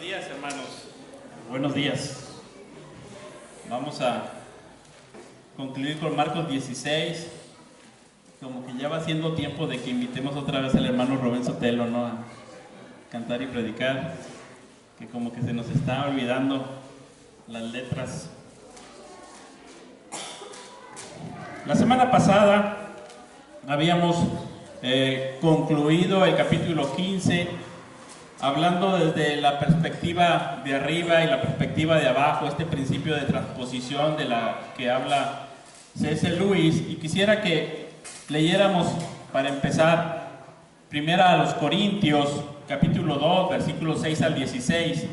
días, hermanos. Buenos días. Vamos a concluir con Marcos 16. Como que ya va siendo tiempo de que invitemos otra vez al hermano Rubén Sotelo, ¿no? A cantar y predicar, que como que se nos está olvidando las letras. La semana pasada habíamos concluido el capítulo 15, hablando desde la perspectiva de arriba y la perspectiva de abajo, este principio de transposición de la que habla C.S. Lewis, y quisiera que leyéramos para empezar primera a los Corintios, capítulo 2, versículos 6 al 16,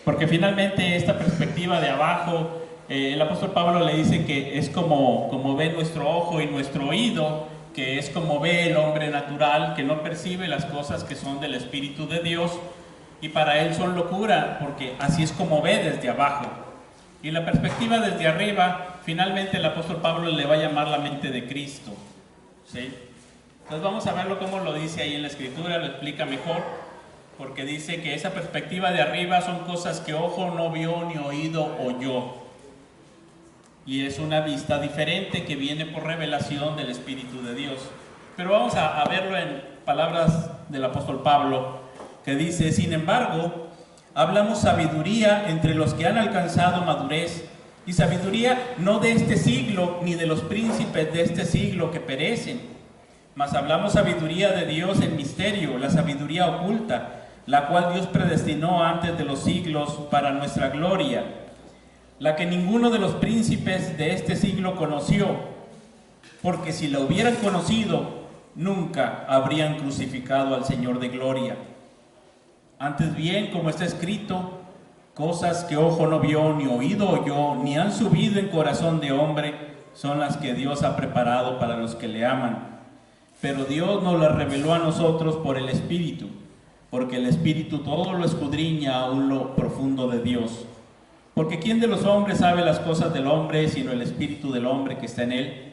porque finalmente esta perspectiva de abajo, el apóstol Pablo le dice que es como ve nuestro ojo y nuestro oído, que es como ve el hombre natural, que no percibe las cosas que son del Espíritu de Dios, y para él son locura, porque así es como ve desde abajo. Y la perspectiva desde arriba, finalmente el apóstol Pablo le va a llamar la mente de Cristo, ¿sí? Entonces vamos a verlo como lo dice ahí en la Escritura, lo explica mejor, porque dice que esa perspectiva de arriba son cosas que ojo no vio ni oído oyó. Y es una vista diferente que viene por revelación del Espíritu de Dios. Pero vamos a verlo en palabras del apóstol Pablo, que dice: sin embargo, hablamos sabiduría entre los que han alcanzado madurez, y sabiduría no de este siglo, ni de los príncipes de este siglo que perecen, mas hablamos sabiduría de Dios en misterio, la sabiduría oculta, la cual Dios predestinó antes de los siglos para nuestra gloria, la que ninguno de los príncipes de este siglo conoció, porque si la hubieran conocido, nunca habrían crucificado al Señor de gloria. Antes bien, como está escrito, cosas que ojo no vio, ni oído oyó, ni han subido en corazón de hombre, son las que Dios ha preparado para los que le aman. Pero Dios nos las reveló a nosotros por el Espíritu, porque el Espíritu todo lo escudriña aún lo profundo de Dios. Porque ¿quién de los hombres sabe las cosas del hombre, sino el espíritu del hombre que está en él?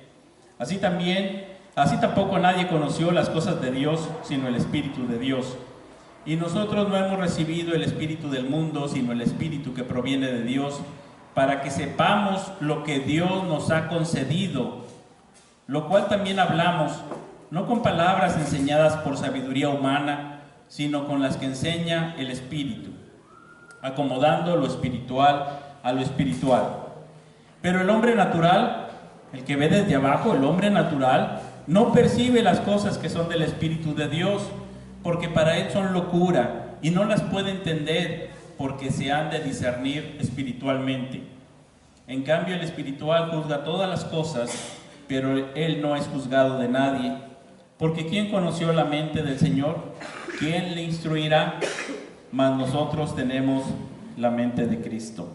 Así tampoco nadie conoció las cosas de Dios, sino el Espíritu de Dios. Y nosotros no hemos recibido el espíritu del mundo, sino el Espíritu que proviene de Dios, para que sepamos lo que Dios nos ha concedido, lo cual también hablamos, no con palabras enseñadas por sabiduría humana, sino con las que enseña el Espíritu, acomodando lo espiritual a lo espiritual. Pero el hombre natural, el que ve desde abajo, el hombre natural, no percibe las cosas que son del Espíritu de Dios, porque para él son locura, y no las puede entender, porque se han de discernir espiritualmente. En cambio, el espiritual juzga todas las cosas, pero él no es juzgado de nadie. Porque ¿quién conoció la mente del Señor? ¿Quién le instruirá? Mas nosotros tenemos la mente de Cristo.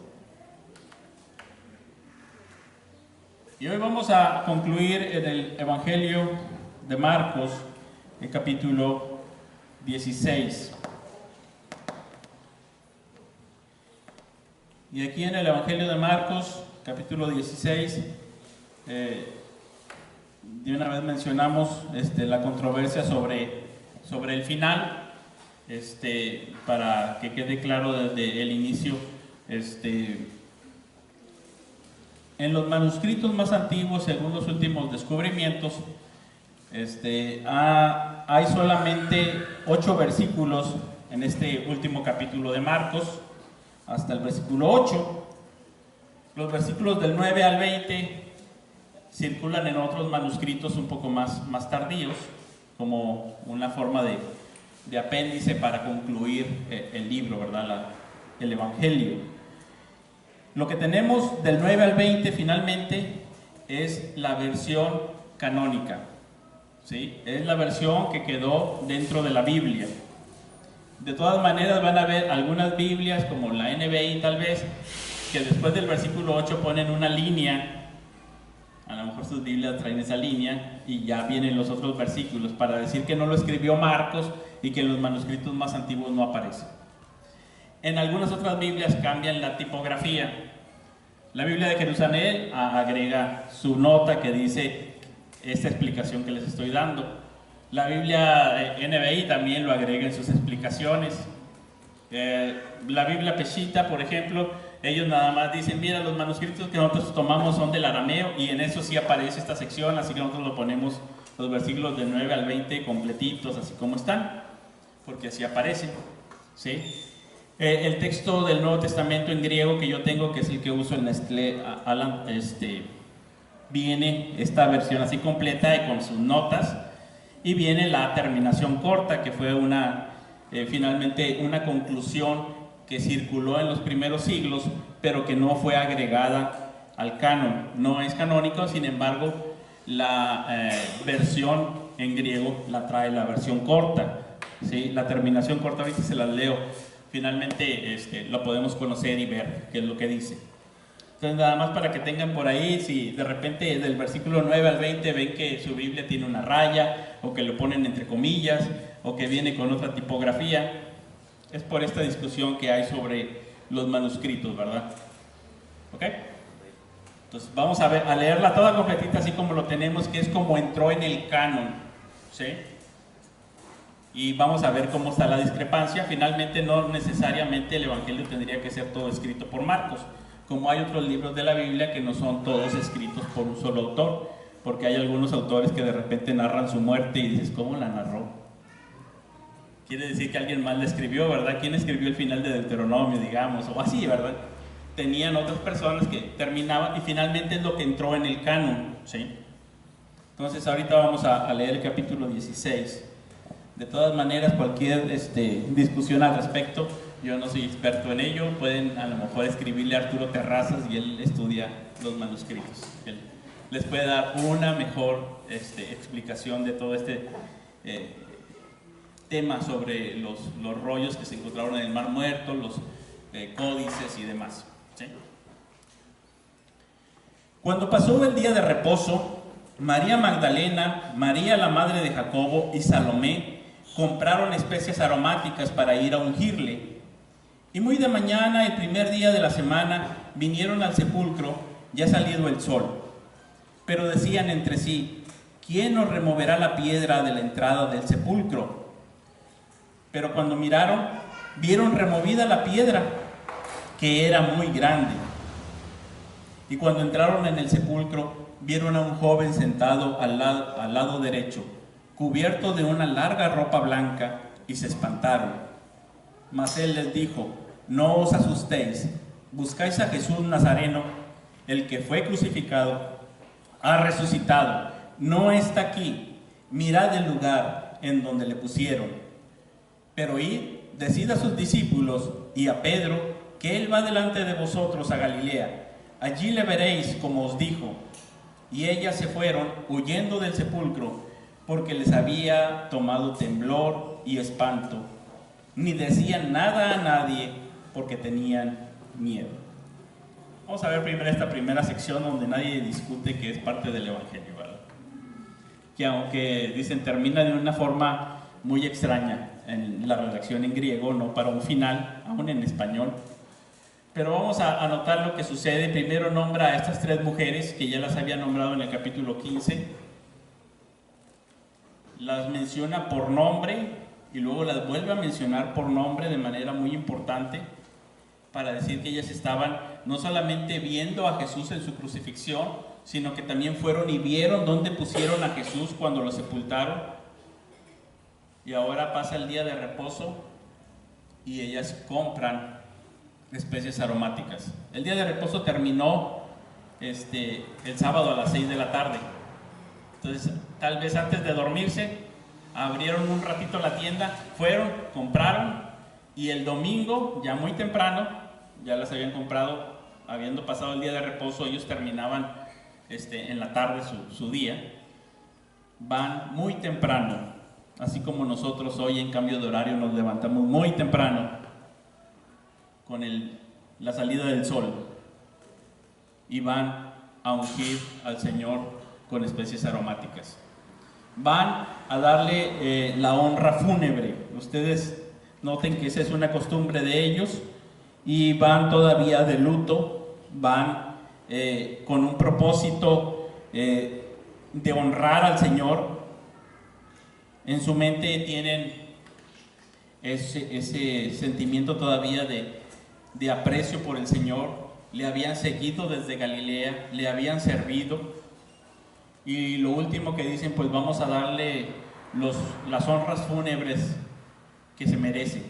Y hoy vamos a concluir en el Evangelio de Marcos, el capítulo 16. Y aquí en el Evangelio de Marcos, capítulo 16, de una vez mencionamos la controversia sobre el final. Para que quede claro desde el inicio, en los manuscritos más antiguos, según los últimos descubrimientos, hay solamente 8 versículos en este último capítulo de Marcos, hasta el versículo 8. Los versículos del 9 al 20 circulan en otros manuscritos un poco más tardíos, como una forma de apéndice para concluir el libro, ¿verdad? El Evangelio. Lo que tenemos del 9 al 20 finalmente es la versión canónica, ¿sí? Es la versión que quedó dentro de la Biblia. De todas maneras van a haber algunas Biblias, como la NBI tal vez, que después del versículo 8 ponen una línea. A lo mejor sus Biblias traen esa línea y ya vienen los otros versículos para decir que no lo escribió Marcos y que en los manuscritos más antiguos no aparece. En algunas otras Biblias cambian la tipografía. La Biblia de Jerusalén agrega su nota que dice esta explicación que les estoy dando. La Biblia NBI también lo agrega en sus explicaciones. La Biblia Peshitta, por ejemplo, ellos nada más dicen, mira, los manuscritos que nosotros tomamos son del arameo, y en eso sí aparece esta sección, así que nosotros lo ponemos los versículos del 9 al 20 completitos, así como están, porque así aparecen, ¿sí? El texto del Nuevo Testamento en griego que yo tengo, que es el que uso en Nestlé Alan, viene esta versión así completa y con sus notas, y viene la terminación corta, que fue finalmente una conclusión que circuló en los primeros siglos, pero que no fue agregada al canon. No es canónico, sin embargo, la versión en griego la trae la versión corta, ¿sí? La terminación corta, ahorita se las leo. Finalmente lo podemos conocer y ver qué es lo que dice. Entonces, nada más para que tengan por ahí, si de repente del versículo 9 al 20 ven que su Biblia tiene una raya, o que lo ponen entre comillas, o que viene con otra tipografía, es por esta discusión que hay sobre los manuscritos, ¿verdad? ¿Ok? Entonces vamos a leerla toda completita, así como lo tenemos, que es como entró en el canon, ¿sí? Y vamos a ver cómo está la discrepancia. Finalmente, no necesariamente el Evangelio tendría que ser todo escrito por Marcos, como hay otros libros de la Biblia que no son todos escritos por un solo autor, porque hay algunos autores que de repente narran su muerte y dices, ¿cómo la narró? Quiere decir que alguien más la escribió, ¿verdad? ¿Quién escribió el final de Deuteronomio, digamos? O así, ¿verdad? Tenían otras personas que terminaban, y finalmente es lo que entró en el canon, ¿sí? Entonces ahorita vamos a leer el capítulo 16. De todas maneras, cualquier discusión al respecto, yo no soy experto en ello, pueden a lo mejor escribirle a Arturo Terrazas y él estudia los manuscritos. Él les puede dar una mejor explicación de todo tema sobre los rollos que se encontraron en el Mar Muerto, los códices y demás, ¿sí? Cuando pasó el día de reposo, María Magdalena, María la madre de Jacobo y Salomé compraron especias aromáticas para ir a ungirle. Y muy de mañana, el primer día de la semana, vinieron al sepulcro, ya salido el sol. Pero decían entre sí, ¿quién nos removerá la piedra de la entrada del sepulcro? Pero cuando miraron, vieron removida la piedra, que era muy grande. Y cuando entraron en el sepulcro, vieron a un joven sentado al lado derecho, cubierto de una larga ropa blanca, y se espantaron. Mas él les dijo, no os asustéis, buscáis a Jesús Nazareno, el que fue crucificado, ha resucitado, no está aquí, mirad el lugar en donde le pusieron. Pero id, decid a sus discípulos y a Pedro, que él va delante de vosotros a Galilea, allí le veréis como os dijo. Y ellas se fueron huyendo del sepulcro, porque les había tomado temblor y espanto. Ni decían nada a nadie, porque tenían miedo. Vamos a ver primero esta primera sección donde nadie discute que es parte del Evangelio, ¿verdad? Que aunque dicen termina de una forma muy extraña en la redacción en griego, no para un final, aún en español. Pero vamos a notar lo que sucede. Primero nombra a estas tres mujeres que ya las había nombrado en el capítulo 15. Las menciona por nombre y luego las vuelve a mencionar por nombre de manera muy importante para decir que ellas estaban no solamente viendo a Jesús en su crucifixión, sino que también fueron y vieron dónde pusieron a Jesús cuando lo sepultaron. Y ahora pasa el día de reposo y ellas compran especies aromáticas. El día de reposo terminó el sábado a las 6 de la tarde. Entonces, tal vez antes de dormirse, abrieron un ratito la tienda, fueron, compraron, y el domingo, ya muy temprano, ya las habían comprado, habiendo pasado el día de reposo, ellos terminaban en la tarde su día, van muy temprano, así como nosotros hoy en cambio de horario nos levantamos muy temprano, con la salida del sol, y van a ungir al Señor con especies aromáticas. Van a darle la honra fúnebre. Ustedes noten que esa es una costumbre de ellos, y van todavía de luto, van con un propósito de honrar al Señor. En su mente tienen ese sentimiento todavía de aprecio por el Señor. Le habían seguido desde Galilea, le habían servido, y lo último que dicen, pues vamos a darle las honras fúnebres que se merece,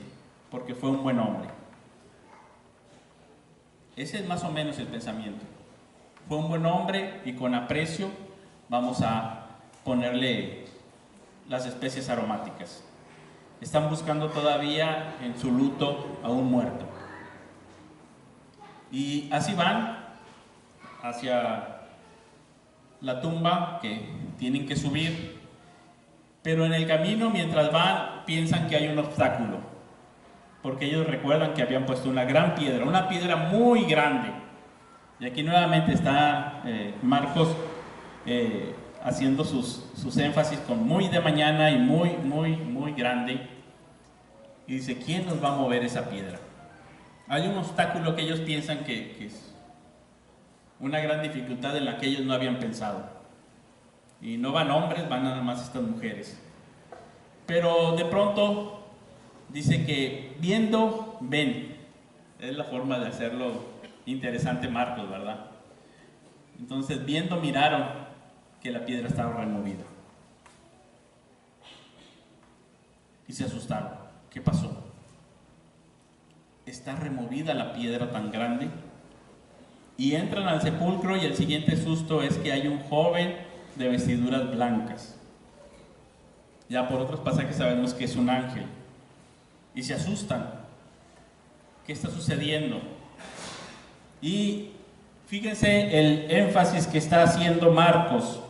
porque fue un buen hombre. Ese es más o menos el pensamiento. Fue un buen hombre y con aprecio vamos a ponerle las especies aromáticas. Están buscando todavía en su luto a un muerto. Y así van hacia la tumba que tienen que subir, pero en el camino, mientras van, piensan que hay un obstáculo, porque ellos recuerdan que habían puesto una gran piedra, una piedra muy grande. Y aquí nuevamente está Marcos haciendo sus énfasis con muy de mañana y muy grande. Y dice, ¿quién nos va a mover esa piedra? Hay un obstáculo que ellos piensan que es una gran dificultad en la que ellos no habían pensado. Y no van hombres, van nada más estas mujeres. Pero de pronto dice que viendo, ven. Es la forma de hacerlo interesante Marcos, ¿verdad? Entonces viendo, miraron que la piedra estaba removida. Y se asustaron. ¿Qué pasó? Está removida la piedra tan grande. Y entran al sepulcro, y el siguiente susto es que hay un joven de vestiduras blancas. Ya por otros pasajes sabemos que es un ángel. Y se asustan. ¿Qué está sucediendo? Y fíjense el énfasis que está haciendo Marcos.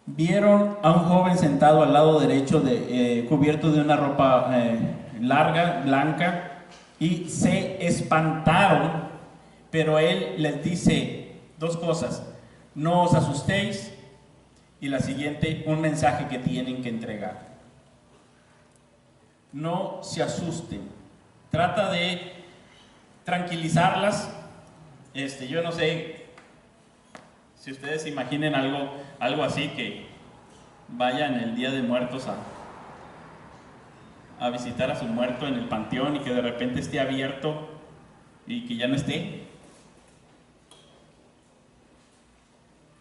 Vieron a un joven sentado al lado derecho, cubierto de una ropa larga, blanca, y se espantaron, pero él les dice dos cosas: no os asustéis, y la siguiente, un mensaje que tienen que entregar. No se asusten. Trata de tranquilizarlas. Yo no sé si ustedes imaginen algo así, que vayan el Día de Muertos a visitar a su muerto en el panteón y que de repente esté abierto y que ya no esté.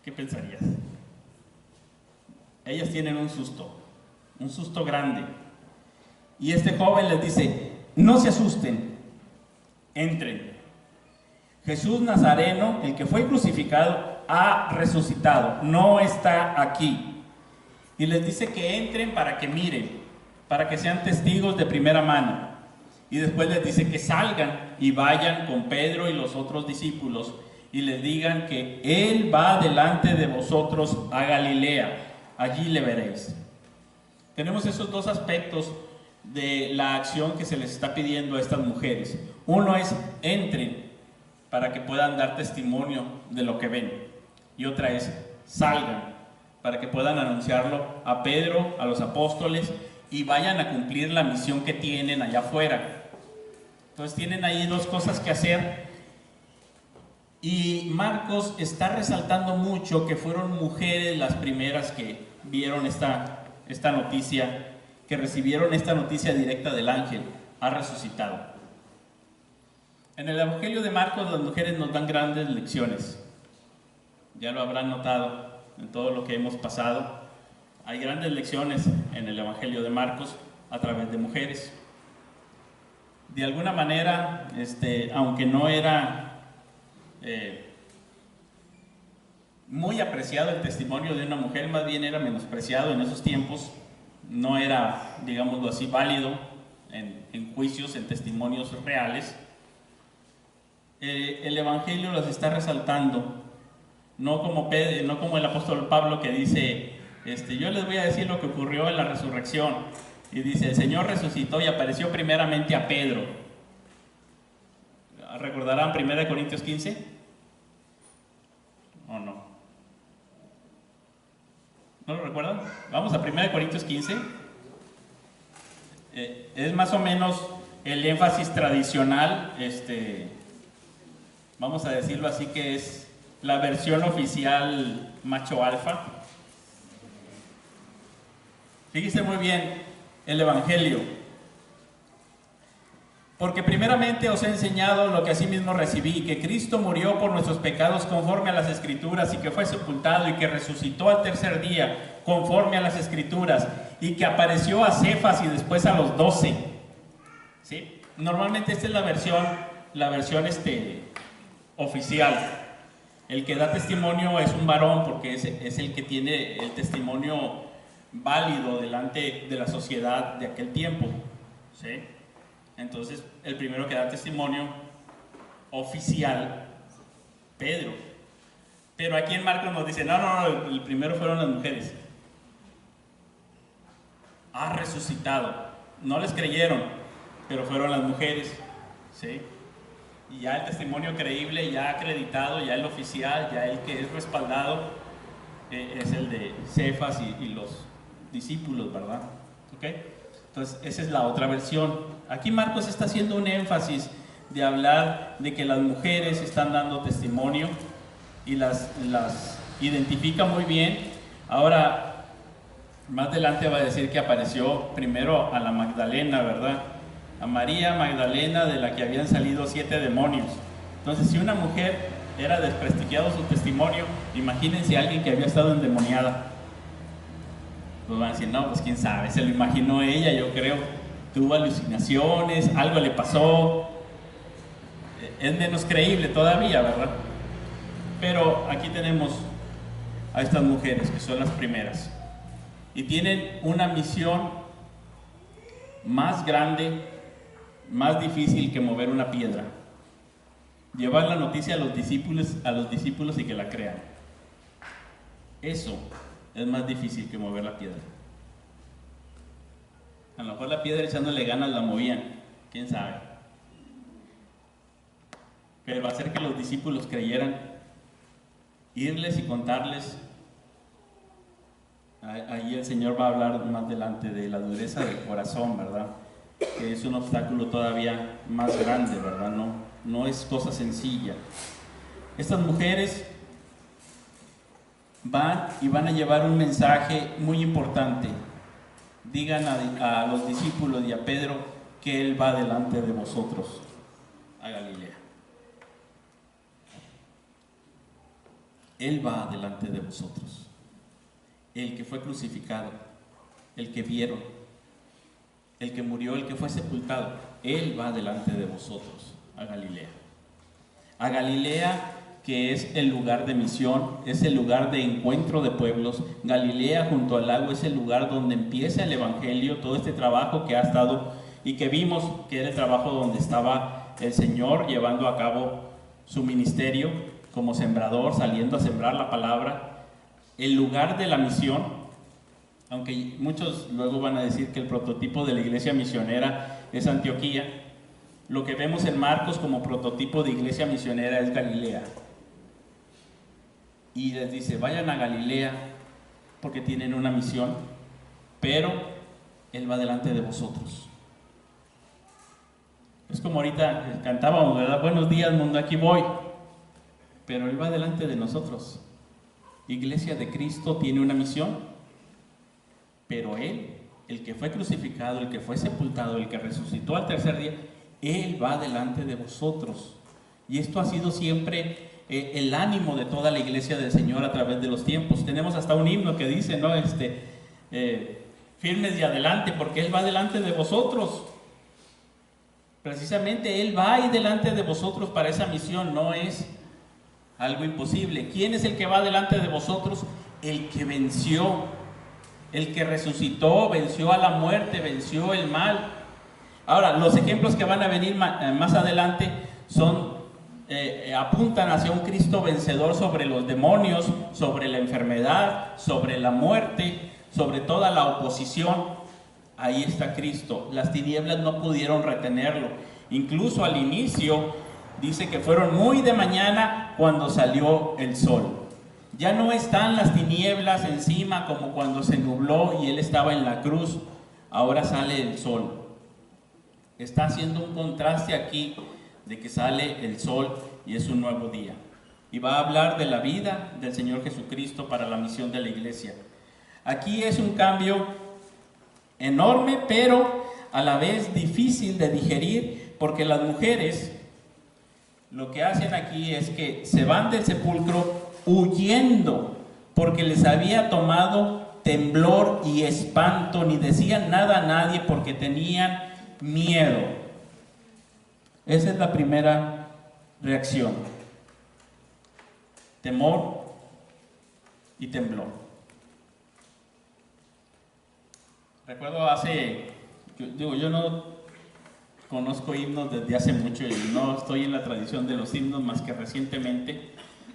¿Qué pensarías? Ellas tienen un susto grande. Y este joven les dice, no se asusten, entren. Jesús Nazareno, el que fue crucificado, ha resucitado, no está aquí. Y les dice que entren para que miren, para que sean testigos de primera mano. Y después les dice que salgan y vayan con Pedro y los otros discípulos y les digan que Él va delante de vosotros a Galilea, allí le veréis. Tenemos esos dos aspectos de la acción que se les está pidiendo a estas mujeres. Uno es, entren para que puedan dar testimonio de lo que ven. Y otra es, salgan para que puedan anunciarlo a Pedro, a los apóstoles, y vayan a cumplir la misión que tienen allá afuera. Entonces tienen ahí dos cosas que hacer. Y Marcos está resaltando mucho que fueron mujeres las primeras que vieron esta noticia, que recibieron esta noticia directa del ángel: ha resucitado. En el Evangelio de Marcos las mujeres nos dan grandes lecciones. Ya lo habrán notado en todo lo que hemos pasado. Hay grandes lecciones en el Evangelio de Marcos a través de mujeres. De alguna manera, aunque no era muy apreciado el testimonio de una mujer, más bien era menospreciado en esos tiempos. No era, digámoslo así, válido en juicios, en testimonios reales. El Evangelio las está resaltando, no como el apóstol Pablo, que dice, yo les voy a decir lo que ocurrió en la resurrección, y dice, el Señor resucitó y apareció primeramente a Pedro. ¿Recordarán 1 Corintios 15? ¿O no? ¿No lo recuerdan? Vamos a 1 Corintios 15. Es más o menos el énfasis tradicional, vamos a decirlo así, que es la versión oficial macho alfa. Fíjense muy bien, el Evangelio. Porque primeramente os he enseñado lo que asimismo recibí, que Cristo murió por nuestros pecados conforme a las Escrituras, y que fue sepultado y que resucitó al tercer día conforme a las Escrituras, y que apareció a Cefas y después a los 12. ¿Sí? Normalmente esta es la versión oficial. El que da testimonio es un varón, porque es el que tiene el testimonio válido delante de la sociedad de aquel tiempo. ¿Sí? Entonces, el primero que da testimonio oficial, Pedro. Pero aquí en Marcos nos dice, no, el primero fueron las mujeres. Ha resucitado. No les creyeron, pero fueron las mujeres. ¿Sí? Y ya el testimonio creíble, ya acreditado, ya el oficial, ya el que es respaldado, es el de Cefas y los discípulos, ¿verdad? ¿Ok? Entonces, esa es la otra versión. Aquí Marcos está haciendo un énfasis de hablar de que las mujeres están dando testimonio y las identifica muy bien. Ahora, más adelante va a decir que apareció primero a la Magdalena, ¿verdad? A María Magdalena, de la que habían salido 7 demonios. Entonces, si una mujer era desprestigiado su testimonio, imagínense a alguien que había estado endemoniada. Pues van a decir, no, pues quién sabe, se lo imaginó ella, yo creo, tuvo alucinaciones, algo le pasó, es menos creíble todavía, ¿verdad? Pero aquí tenemos a estas mujeres que son las primeras y tienen una misión más grande, más difícil que mover una piedra: llevar la noticia a los discípulos y que la crean. Eso es más difícil que mover la piedra. A lo mejor la piedra echándole ganas la movían, quién sabe. Pero hacer que los discípulos creyeran, irles y contarles, ahí el Señor va a hablar más adelante de la dureza del corazón, ¿verdad? Que es un obstáculo todavía más grande, ¿verdad? No es cosa sencilla. Estas mujeres van a llevar un mensaje muy importante. Digan a los discípulos y a Pedro que Él va delante de vosotros a Galilea. Él va delante de vosotros. El que fue crucificado, el que vieron, el que murió, el que fue sepultado, Él va delante de vosotros a Galilea. A Galilea, que es el lugar de misión, es el lugar de encuentro de pueblos. Galilea, junto al lago, es el lugar donde empieza el Evangelio, todo este trabajo que ha estado y que vimos que era el trabajo donde estaba el Señor llevando a cabo su ministerio como sembrador, saliendo a sembrar la palabra. El lugar de la misión, aunque muchos luego van a decir que el prototipo de la iglesia misionera es Antioquía, lo que vemos en Marcos como prototipo de iglesia misionera es Galilea. Y les dice, vayan a Galilea porque tienen una misión, pero Él va delante de vosotros. Es como ahorita cantábamos, ¿verdad? Buenos días, mundo, aquí voy. Pero Él va delante de nosotros. Iglesia de Cristo tiene una misión, pero Él, el que fue crucificado, el que fue sepultado, el que resucitó al tercer día, Él va delante de vosotros. Y esto ha sido siempre el ánimo de toda la iglesia del Señor a través de los tiempos. Tenemos hasta un himno que dice, ¿no? Firmes y adelante, porque Él va delante de vosotros. Precisamente Él va ahí delante de vosotros para esa misión, no es algo imposible. ¿Quién es el que va delante de vosotros? El que venció, el que resucitó, venció a la muerte, venció el mal. Ahora, los ejemplos que van a venir más adelante apuntan hacia un Cristo vencedor sobre los demonios, sobre la enfermedad, sobre la muerte, sobre toda la oposición. Ahí está Cristo. Las tinieblas no pudieron retenerlo. Incluso al inicio dice que fueron muy de mañana cuando salió el sol. Ya no están las tinieblas encima como cuando se nubló y Él estaba en la cruz. Ahora sale el sol. Está haciendo un contraste aquí de que sale el sol y es un nuevo día. Y va a hablar de la vida del Señor Jesucristo para la misión de la iglesia. Aquí es un cambio enorme, pero a la vez difícil de digerir, porque las mujeres lo que hacen aquí es que se van del sepulcro huyendo, porque les había tomado temblor y espanto, ni decían nada a nadie porque tenían miedo. Esa es la primera reacción: temor y temblor. Recuerdo yo no conozco himnos desde hace mucho y no estoy en la tradición de los himnos más que recientemente,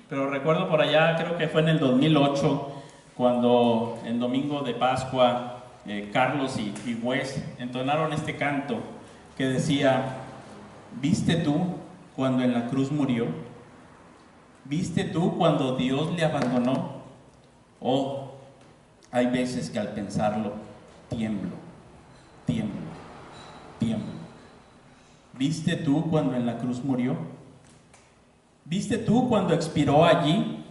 pero recuerdo por allá, creo que fue en el 2008, cuando en domingo de Pascua Carlos y Wes entonaron este canto que decía: ¿viste tú cuando en la cruz murió? ¿Viste tú cuando Dios le abandonó? Oh, hay veces que al pensarlo tiemblo, tiemblo, tiemblo. ¿Viste tú cuando en la cruz murió? ¿Viste tú cuando expiró allí?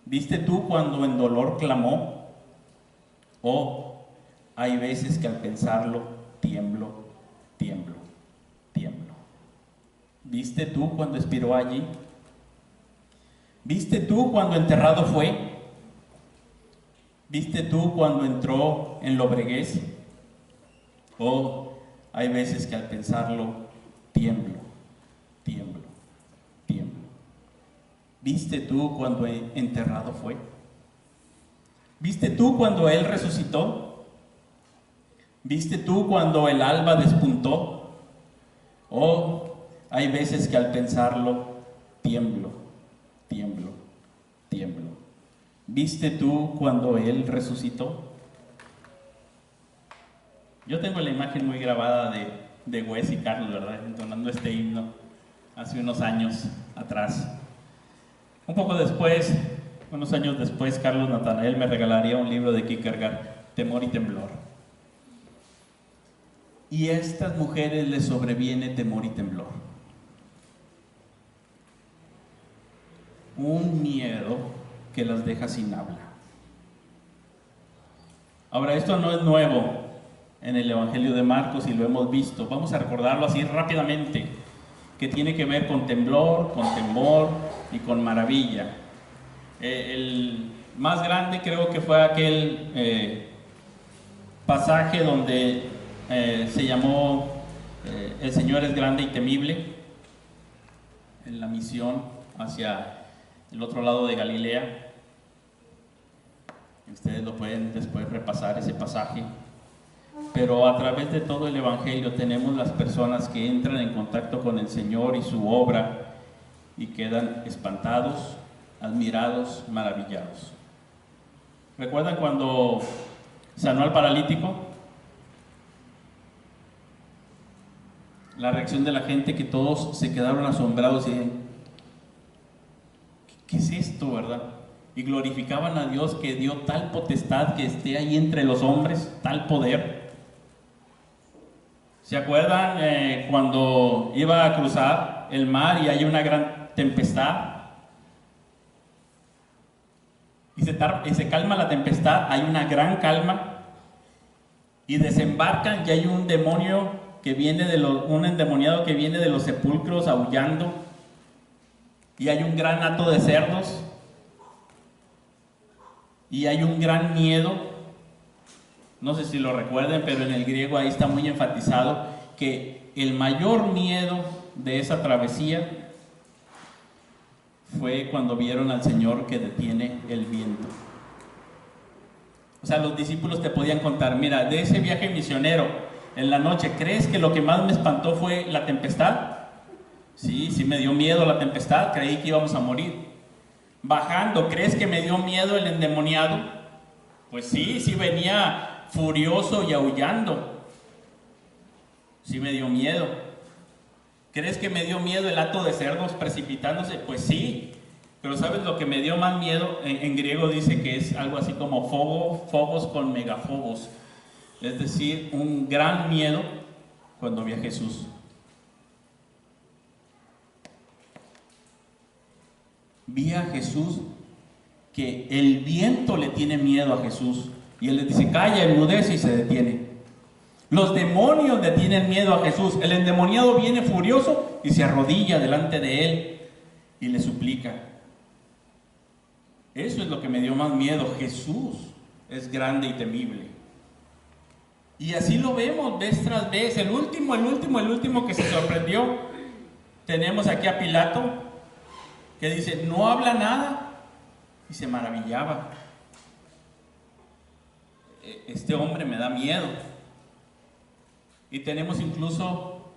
¿Viste tú cuando en dolor clamó? Oh, hay veces que al pensarlo tiemblo, tiemblo, tiemblo. ¿Viste tú cuando expiró allí? ¿Viste tú cuando enterrado fue? ¿Viste tú cuando entró en lobreguez? Oh, hay veces que al pensarlo tiemblo, tiemblo, tiemblo. ¿Viste tú cuando enterrado fue? ¿Viste tú cuando Él resucitó? ¿Viste tú cuando el alba despuntó? Oh, hay veces que al pensarlo tiemblo, tiemblo, tiemblo. ¿Viste tú cuando Él resucitó? Yo tengo la imagen muy grabada de Wes y Carlos, ¿verdad?, entonando este himno hace unos años atrás. Un poco después, unos años después, Carlos Natanael me regalaría un libro de Kierkegaard, Temor y Temblor. Y a estas mujeres les sobreviene temor y temblor. Un miedo que las deja sin habla. Ahora, esto no es nuevo en el Evangelio de Marcos y lo hemos visto. Vamos a recordarlo así rápidamente, que tiene que ver con temblor, con temor y con maravilla. El más grande creo que fue aquel pasaje donde se llamó El Señor es grande y temible, en la misión hacia el otro lado de Galilea. Ustedes lo pueden después repasar ese pasaje. Pero a través de todo el Evangelio tenemos las personas que entran en contacto con el Señor y su obra y quedan espantados, admirados, maravillados. ¿Recuerdan cuando sanó al paralítico? La reacción de la gente, que todos se quedaron asombrados y decían: ¿qué es esto, verdad? Y glorificaban a Dios que dio tal potestad que esté ahí entre los hombres, tal poder. ¿Se acuerdan cuando iba a cruzar el mar y hay una gran tempestad? Y se calma la tempestad, hay una gran calma, y desembarcan y hay un demonio que viene un endemoniado que viene de los sepulcros aullando, y hay un gran hato de cerdos, y hay un gran miedo. No sé si lo recuerden, pero en el griego ahí está muy enfatizado que el mayor miedo de esa travesía fue cuando vieron al Señor que detiene el viento. O sea, los discípulos te podían contar: mira, de ese viaje misionero en la noche, ¿crees que lo que más me espantó fue la tempestad? Sí, sí me dio miedo la tempestad, creí que íbamos a morir. Bajando, ¿crees que me dio miedo el endemoniado? Pues sí, sí venía furioso y aullando. Sí me dio miedo. ¿Crees que me dio miedo el hato de cerdos precipitándose? Pues sí, pero ¿sabes lo que me dio más miedo? En griego dice que es algo así como phobos con megafobos, es decir, un gran miedo cuando vi a Jesús. Vi a Jesús, que el viento le tiene miedo a Jesús, Y él les dice, calla, enmudece, y se detiene. Los demonios le tienen miedo a Jesús. El endemoniado viene furioso y se arrodilla delante de él y le suplica. Eso es lo que me dio más miedo. Jesús es grande y temible. Y así lo vemos vez tras vez. El último que se sorprendió. Tenemos aquí a Pilato, que dice, no habla nada, y se maravillaba. Este hombre me da miedo. Y tenemos incluso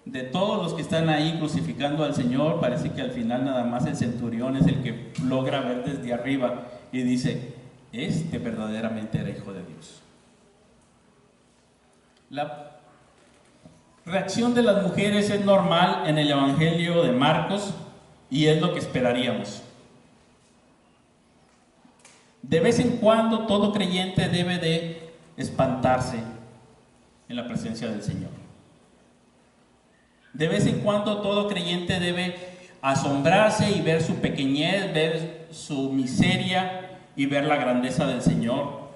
de todos los que están ahí crucificando al Señor, parece que al final nada más el centurión es el que logra ver desde arriba y dice, este verdaderamente era hijo de Dios. La reacción de las mujeres es normal en el Evangelio de Marcos y es lo que esperaríamos. De vez en cuando todo creyente debe de espantarse en la presencia del Señor. De vez en cuando todo creyente debe asombrarse y ver su pequeñez, ver su miseria y ver la grandeza del Señor.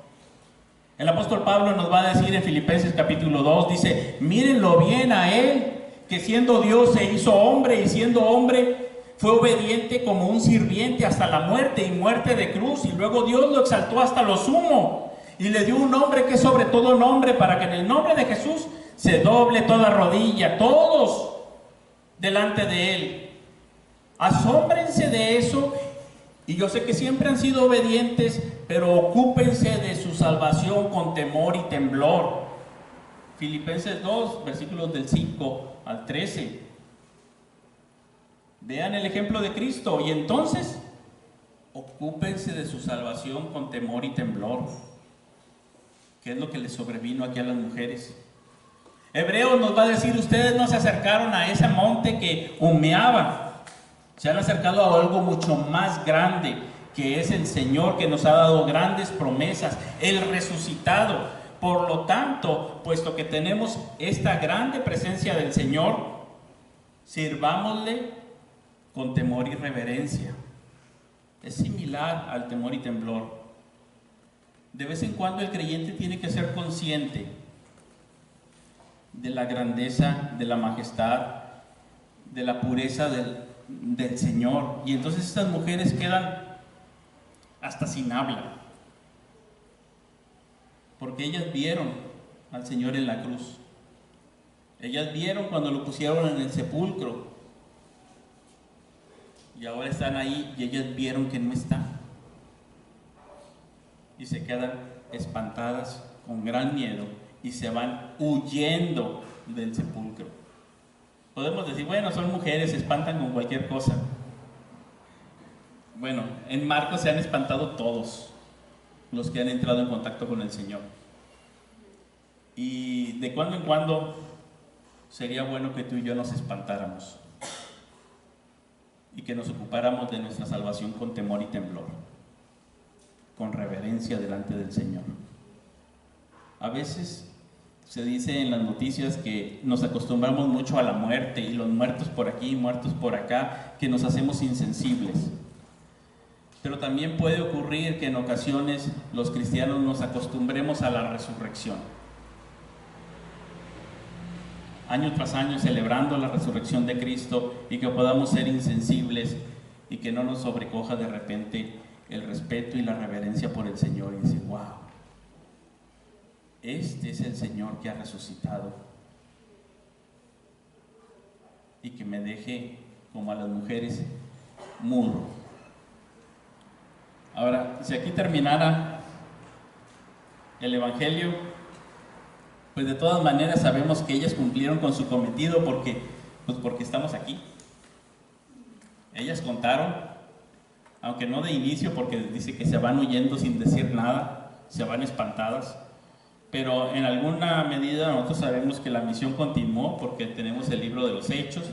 El apóstol Pablo nos va a decir en Filipenses capítulo 2, dice, mírenlo bien a él, que siendo Dios se hizo hombre y siendo hombre fue obediente como un sirviente hasta la muerte y muerte de cruz, y luego Dios lo exaltó hasta lo sumo y le dio un nombre que es sobre todo nombre, para que en el nombre de Jesús se doble toda rodilla, todos delante de él. Asómbrense de eso. Y yo sé que siempre han sido obedientes, pero ocúpense de su salvación con temor y temblor. Filipenses 2, versículos del 5 al 13. Vean el ejemplo de Cristo y entonces ocúpense de su salvación con temor y temblor. ¿Qué es lo que les sobrevino aquí a las mujeres? Hebreos nos va a decir, ustedes no se acercaron a ese monte que humeaba. Se han acercado a algo mucho más grande, que es el Señor, que nos ha dado grandes promesas, el resucitado. Por lo tanto, puesto que tenemos esta grande presencia del Señor, sirvámosle con temor y reverencia. Es similar al temor y temblor. De vez en cuando el creyente tiene que ser consciente de la grandeza, de la majestad, de la pureza del Señor. Y entonces estas mujeres quedan hasta sin habla, porque ellas vieron al Señor en la cruz. Ellas vieron cuando lo pusieron en el sepulcro, y ahora están ahí y ellas vieron que no está, y se quedan espantadas con gran miedo y se van huyendo del sepulcro. Podemos decir, bueno, son mujeres, se espantan con cualquier cosa. Bueno, en Marcos se han espantado todos los que han entrado en contacto con el Señor. Y de cuando en cuando sería bueno que tú y yo nos espantáramos y que nos ocupáramos de nuestra salvación con temor y temblor, con reverencia delante del Señor. A veces se dice en las noticias que nos acostumbramos mucho a la muerte y los muertos por aquí, muertos por acá, que nos hacemos insensibles. Pero también puede ocurrir que en ocasiones los cristianos nos acostumbremos a la resurrección. Año tras año celebrando la resurrección de Cristo, y que podamos ser insensibles y que no nos sobrecoja de repente el respeto y la reverencia por el Señor y decir, wow, este es el Señor que ha resucitado, y que me deje como a las mujeres mudo. Ahora, si aquí terminara el Evangelio, pues de todas maneras sabemos que ellas cumplieron con su cometido porque estamos aquí. Ellas contaron, aunque no de inicio, porque dice que se van huyendo sin decir nada, se van espantadas, pero en alguna medida nosotros sabemos que la misión continuó, porque tenemos el libro de los Hechos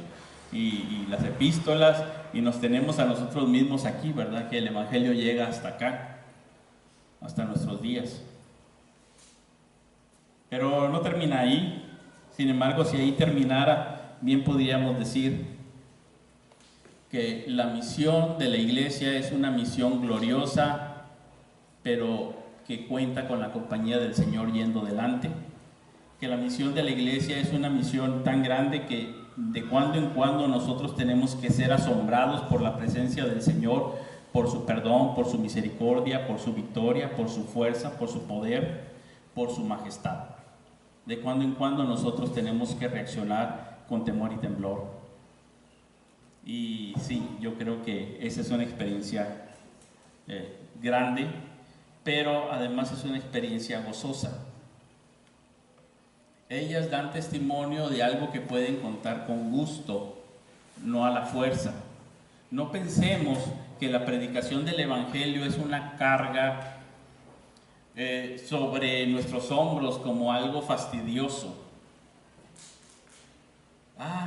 y las epístolas, y nos tenemos a nosotros mismos aquí, ¿verdad? Que el Evangelio llega hasta acá, hasta nuestros días. Pero no termina ahí. Sin embargo, si ahí terminara, bien podríamos decir que la misión de la iglesia es una misión gloriosa, pero que cuenta con la compañía del Señor yendo delante, que la misión de la iglesia es una misión tan grande que de cuando en cuando nosotros tenemos que ser asombrados por la presencia del Señor, por su perdón, por su misericordia, por su victoria, por su fuerza, por su poder, por su majestad. De cuando en cuando nosotros tenemos que reaccionar con temor y temblor. Y sí, yo creo que esa es una experiencia grande, pero además es una experiencia gozosa. Ellas dan testimonio de algo que pueden contar con gusto, no a la fuerza. No pensemos que la predicación del Evangelio es una carga sobre nuestros hombros como algo fastidioso.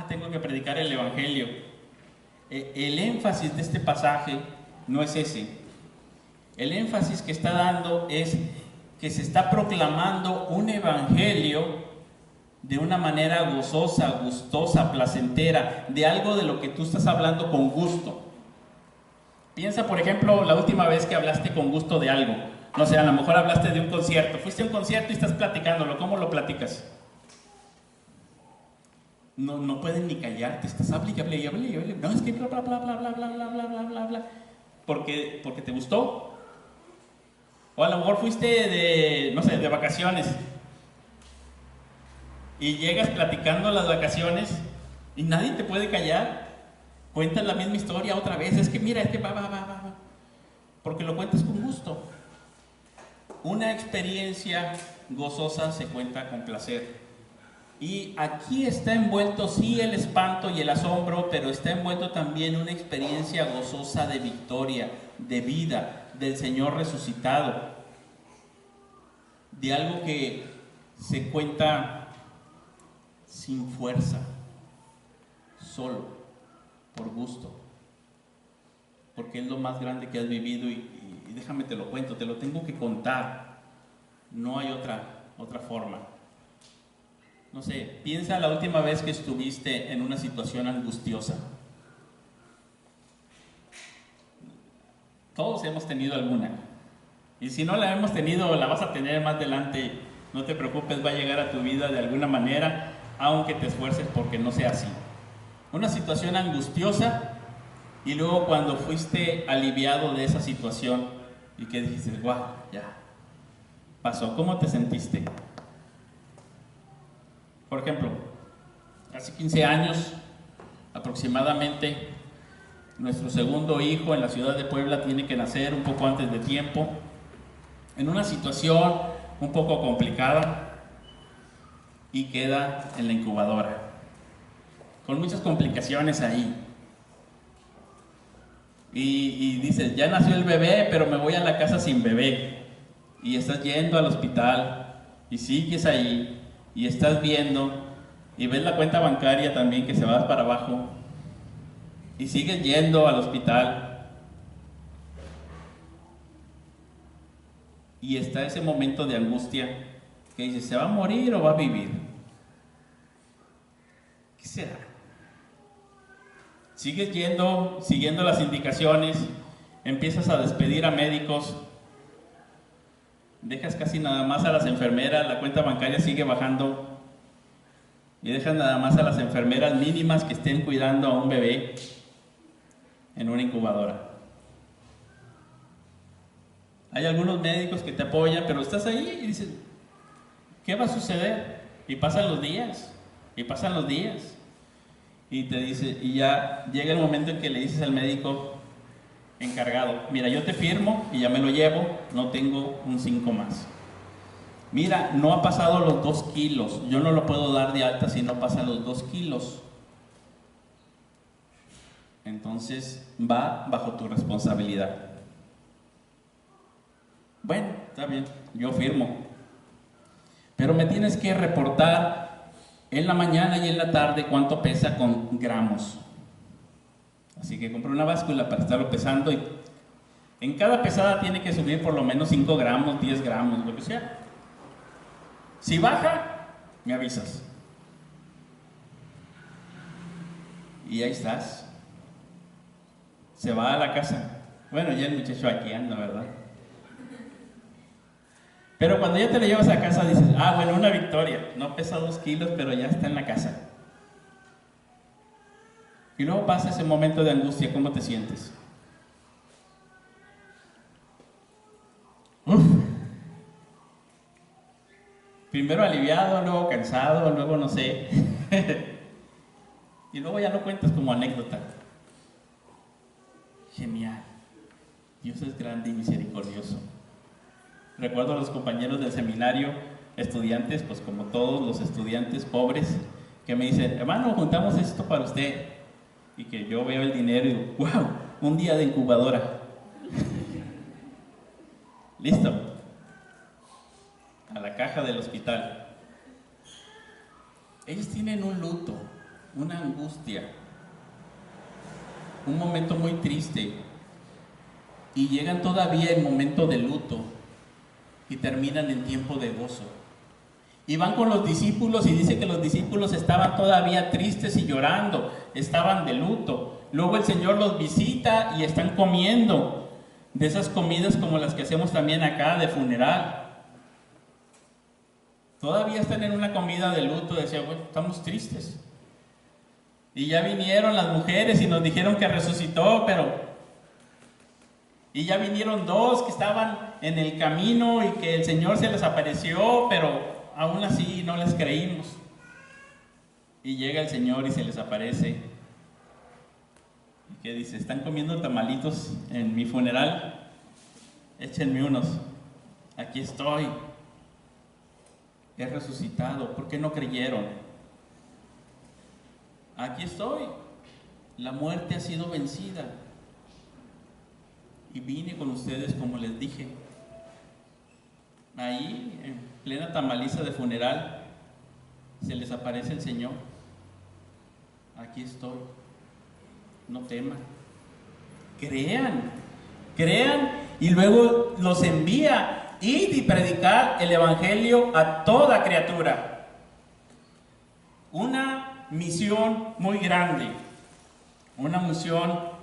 Tengo que predicar el Evangelio. El énfasis de este pasaje no es ese. El énfasis que está dando es que se está proclamando un Evangelio de una manera gozosa, gustosa, placentera, de algo de lo que tú estás hablando con gusto. Piensa, por ejemplo, la última vez que hablaste con gusto de algo. No sé, a lo mejor hablaste de un concierto. Fuiste a un concierto y estás platicándolo. ¿Cómo lo platicas? No pueden ni callarte. Estás hablando y hable. No, es que bla, bla, bla, bla, bla, bla, bla, bla, bla, bla. Porque te gustó. O a lo mejor fuiste de vacaciones. Y llegas platicando las vacaciones y nadie te puede callar. Cuentas la misma historia otra vez. Es que mira, es que va. Porque lo cuentas con gusto. Una experiencia gozosa se cuenta con placer. Y aquí está envuelto sí el espanto y el asombro, pero está envuelto también una experiencia gozosa de victoria, de vida, del Señor resucitado. De algo que se cuenta sin fuerza, solo, por gusto, porque es lo más grande que has vivido y déjame te lo cuento, te lo tengo que contar, no hay otra forma. No sé, piensa la última vez que estuviste en una situación angustiosa. Todos hemos tenido alguna, y si no la hemos tenido, la vas a tener más adelante. No te preocupes, va a llegar a tu vida de alguna manera, aunque te esfuerces porque no sea así. Una situación angustiosa y luego cuando fuiste aliviado de esa situación y que dijiste, guau, ya, pasó, ¿cómo te sentiste? Por ejemplo, hace 15 años aproximadamente, nuestro segundo hijo en la ciudad de Puebla tiene que nacer un poco antes de tiempo, en una situación un poco complicada, y queda en la incubadora, con muchas complicaciones ahí. Y dices, ya nació el bebé, pero me voy a la casa sin bebé. Y estás yendo al hospital, y sigues ahí, y estás viendo, y ves la cuenta bancaria también que se va para abajo, y sigues yendo al hospital. Y está ese momento de angustia que dices, ¿se va a morir o va a vivir? ¿Qué será? Sigues yendo, siguiendo las indicaciones, empiezas a despedir a médicos, dejas casi nada más a las enfermeras, la cuenta bancaria sigue bajando, y dejas nada más a las enfermeras mínimas que estén cuidando a un bebé en una incubadora. Hay algunos médicos que te apoyan, pero estás ahí y dices, ¿qué va a suceder? Y pasan los días, y te dice, y ya llega el momento en que le dices al médico encargado, mira, yo te firmo y ya me lo llevo, no tengo un 5 más. Mira, no ha pasado los 2 kilos, yo no lo puedo dar de alta si no pasan los 2 kilos. Entonces va bajo tu responsabilidad. Bueno, está bien, yo firmo. Pero me tienes que reportar en la mañana y en la tarde cuánto pesa con gramos. Así que compré una báscula para estarlo pesando y en cada pesada tiene que subir por lo menos 5 gramos, 10 gramos, lo que sea. Si baja, me avisas. Y ahí estás. Se va a la casa. Bueno, ya el muchacho aquí anda, ¿verdad? Pero cuando ya te lo llevas a casa dices, ah, bueno, una victoria. No pesa 2 kilos, pero ya está en la casa. Y luego pasa ese momento de angustia, ¿cómo te sientes? Uf. Primero aliviado, luego cansado, luego no sé. Y luego ya lo cuentas como anécdota. Genial. Dios es grande y misericordioso. Recuerdo a los compañeros del seminario, estudiantes, pues como todos los estudiantes pobres, que me dicen, hermano, juntamos esto para usted. Y que yo veo el dinero y digo, wow, un día de incubadora. Listo. A la caja del hospital. Ellos tienen un luto, una angustia, un momento muy triste. Y llegan todavía en momento de luto y terminan en tiempo de gozo. Y van con los discípulos y dice que los discípulos estaban todavía tristes y llorando, estaban de luto. Luego el Señor los visita y están comiendo de esas comidas como las que hacemos también acá de funeral. Todavía están en una comida de luto, decía, bueno, estamos tristes. Y ya vinieron las mujeres y nos dijeron que resucitó, y ya vinieron 2 que estaban en el camino y que el Señor se les apareció, pero aún así no les creímos. Y llega el Señor y se les aparece. Y que dice, ¿están comiendo tamalitos en mi funeral? Échenme unos. Aquí estoy. He resucitado. ¿Por qué no creyeron? Aquí estoy. La muerte ha sido vencida. Y vine con ustedes como les dije. Ahí, en plena tamaliza de funeral, se les aparece el Señor. Aquí estoy. No teman. Crean. Crean y luego los envía. Id y predicar el Evangelio a toda criatura. Una misión muy grande. Una misión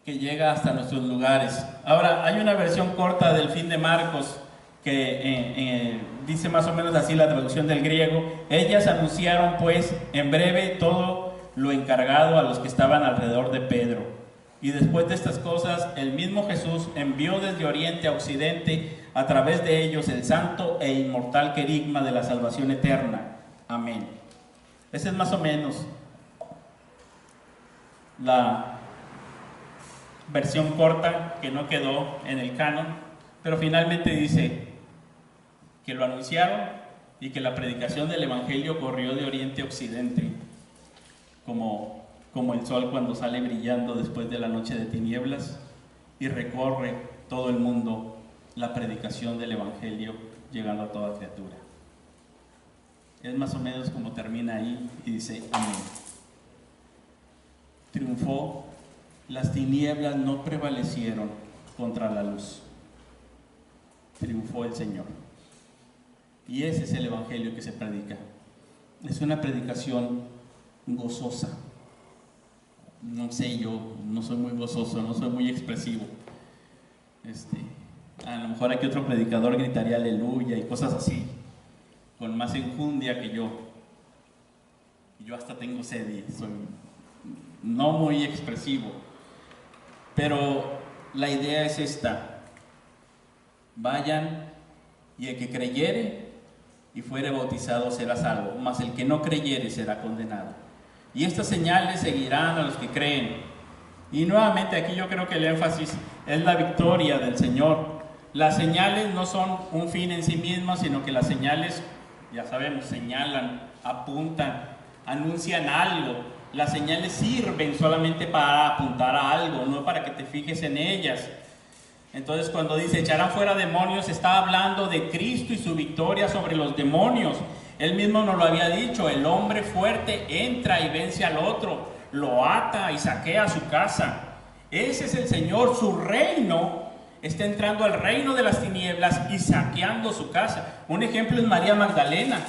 que llega hasta nuestros lugares. Ahora, hay una versión corta del fin de Marcos que dice más o menos así la traducción del griego. Ellas anunciaron pues en breve todo lo encargado a los que estaban alrededor de Pedro. Y después de estas cosas, el mismo Jesús envió desde oriente a occidente a través de ellos el santo e inmortal querigma de la salvación eterna. Amén. Esa es más o menos la versión corta que no quedó en el canon, pero finalmente dice que lo anunciaron y que la predicación del Evangelio corrió de oriente a occidente, como el sol cuando sale brillando después de la noche de tinieblas, y recorre todo el mundo la predicación del Evangelio, llegando a toda criatura. Es más o menos como termina ahí y dice, amén. Triunfó. Las tinieblas no prevalecieron contra la luz. Triunfó el Señor. Y ese es el Evangelio que se predica. Es una predicación gozosa. No sé, yo no soy muy gozoso, no soy muy expresivo. A lo mejor aquí otro predicador gritaría aleluya y cosas así, con más enjundia que yo. Yo hasta tengo sed y soy no muy expresivo. Pero la idea es esta: vayan y el que creyere y fuere bautizado será salvo, mas el que no creyere será condenado. Y estas señales seguirán a los que creen. Y nuevamente aquí yo creo que el énfasis es la victoria del Señor. Las señales no son un fin en sí mismas, sino que las señales, ya sabemos, señalan, apuntan, anuncian algo. Las señales sirven solamente para apuntar a algo, no para que te fijes en ellas. Entonces cuando dice echarán fuera demonios, está hablando de Cristo y su victoria sobre los demonios. Él mismo nos lo había dicho: el hombre fuerte entra y vence al otro, lo ata y saquea su casa. Ese es el Señor, su reino está entrando al reino de las tinieblas y saqueando su casa. Un ejemplo es María Magdalena,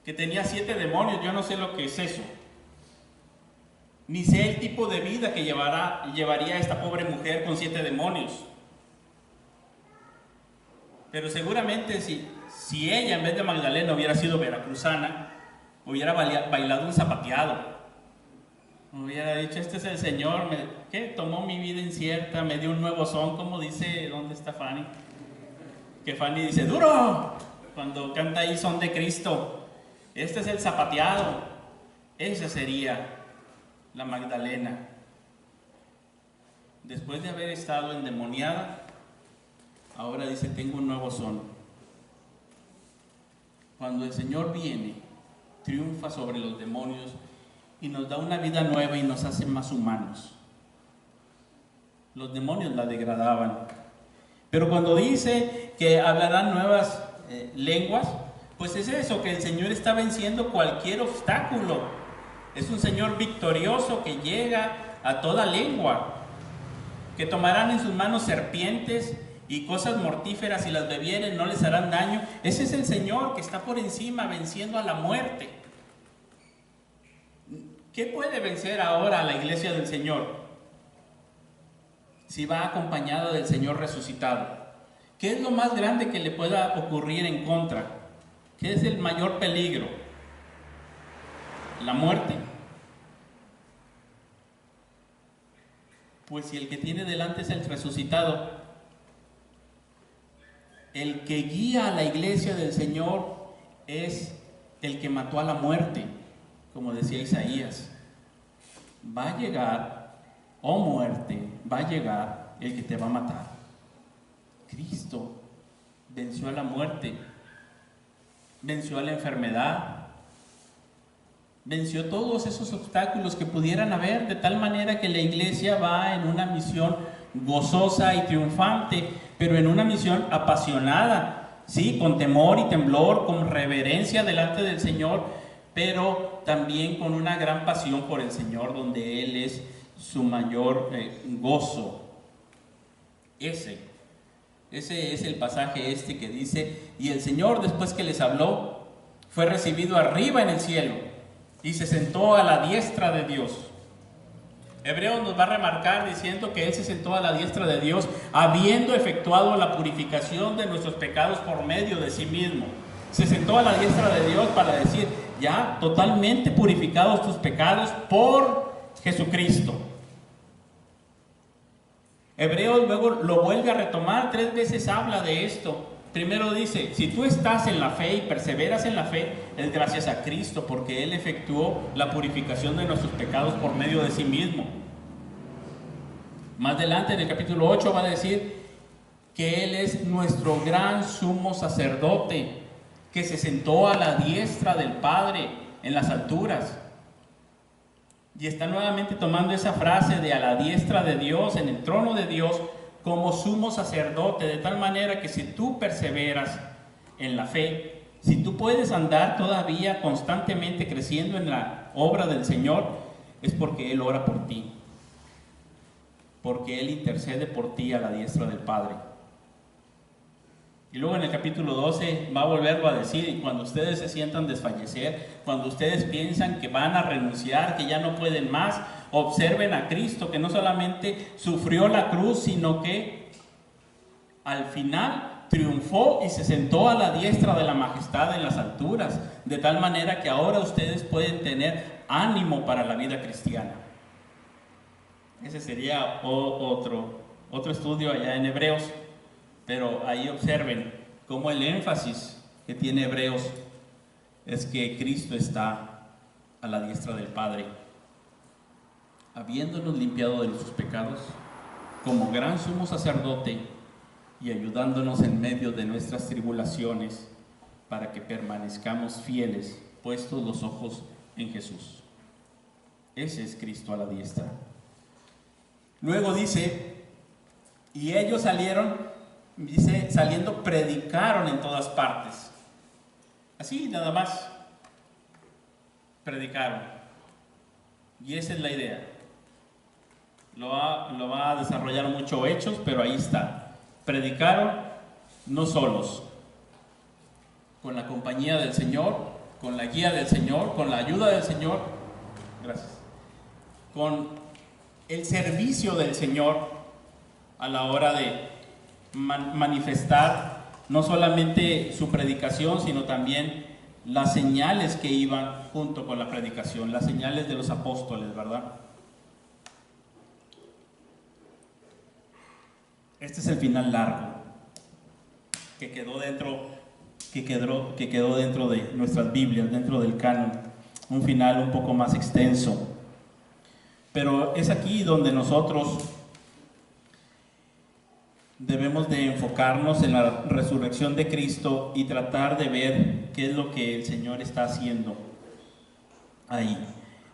que tenía 7 demonios. Yo no sé lo que es eso, ni sé el tipo de vida que llevaría esta pobre mujer con 7 demonios. Pero seguramente si ella en vez de Magdalena hubiera sido veracruzana, hubiera bailado un zapateado. Hubiera dicho, este es el Señor, que tomó mi vida incierta, me dio un nuevo son, como dice, ¿dónde está Fanny? Que Fanny dice, ¡duro! Cuando canta ahí Son de Cristo. Este es el zapateado. Esa sería la Magdalena. Después de haber estado endemoniada, ahora dice, tengo un nuevo son. Cuando el Señor viene, triunfa sobre los demonios y nos da una vida nueva y nos hace más humanos. Los demonios la degradaban. Pero cuando dice que hablarán nuevas lenguas, pues es eso, que el Señor está venciendo cualquier obstáculo. Es un Señor victorioso que llega a toda lengua, que tomarán en sus manos serpientes y cosas mortíferas y las bebieren, no les harán daño. Ese es el Señor que está por encima venciendo a la muerte. ¿Qué puede vencer ahora a la iglesia del Señor? Si va acompañado del Señor resucitado. ¿Qué es lo más grande que le pueda ocurrir en contra? ¿Qué es el mayor peligro? La muerte. Pues si el que tiene delante es el resucitado, el que guía a la iglesia del Señor es el que mató a la muerte, como decía Isaías. Va a llegar, oh muerte, va a llegar el que te va a matar. Cristo venció a la muerte, venció a la enfermedad, venció todos esos obstáculos que pudieran haber, de tal manera que la iglesia va en una misión gozosa y triunfante, pero en una misión apasionada, sí, con temor y temblor, con reverencia delante del Señor, pero también con una gran pasión por el Señor, donde Él es su mayor gozo. Ese es el pasaje que dice, y el Señor, después que les habló, fue recibido arriba en el cielo y se sentó a la diestra de Dios. Hebreos nos va a remarcar diciendo que Él se sentó a la diestra de Dios, habiendo efectuado la purificación de nuestros pecados por medio de sí mismo. Se sentó a la diestra de Dios para decir, ya totalmente purificados tus pecados por Jesucristo. Hebreos luego lo vuelve a retomar, 3 veces habla de esto. Primero dice, si tú estás en la fe y perseveras en la fe, es gracias a Cristo, porque Él efectuó la purificación de nuestros pecados por medio de sí mismo. Más adelante en el capítulo 8 va a decir que Él es nuestro gran sumo sacerdote, que se sentó a la diestra del Padre en las alturas. Y está nuevamente tomando esa frase de a la diestra de Dios, en el trono de Dios, como sumo sacerdote, de tal manera que si tú perseveras en la fe, si tú puedes andar todavía constantemente creciendo en la obra del Señor, es porque Él ora por ti, porque Él intercede por ti a la diestra del Padre. Y luego en el capítulo 12 va a volverlo a decir, y cuando ustedes se sientan desfallecer, cuando ustedes piensan que van a renunciar, que ya no pueden más, observen a Cristo, que no solamente sufrió la cruz, sino que al final triunfó y se sentó a la diestra de la majestad en las alturas, de tal manera que ahora ustedes pueden tener ánimo para la vida cristiana. Ese sería otro estudio allá en Hebreos. Pero ahí observen cómo el énfasis que tiene Hebreos es que Cristo está a la diestra del Padre, habiéndonos limpiado de nuestros pecados como gran sumo sacerdote y ayudándonos en medio de nuestras tribulaciones para que permanezcamos fieles, puestos los ojos en Jesús. Ese es Cristo a la diestra. Luego dice, y ellos saliendo predicaron en todas partes. Así nada más predicaron. Y esa es la idea. Lo va a desarrollar mucho Hechos, pero ahí está. Predicaron no solos, con la compañía del Señor, con la guía del Señor, con la ayuda del Señor, gracias, con el servicio del Señor a la hora de manifestar no solamente su predicación, sino también las señales que iban junto con la predicación, las señales de los apóstoles, ¿verdad? Este es el final largo que quedó dentro de nuestras Biblias, dentro del canon, un final un poco más extenso. Pero es aquí donde nosotros debemos de enfocarnos en la resurrección de Cristo y tratar de ver qué es lo que el Señor está haciendo ahí.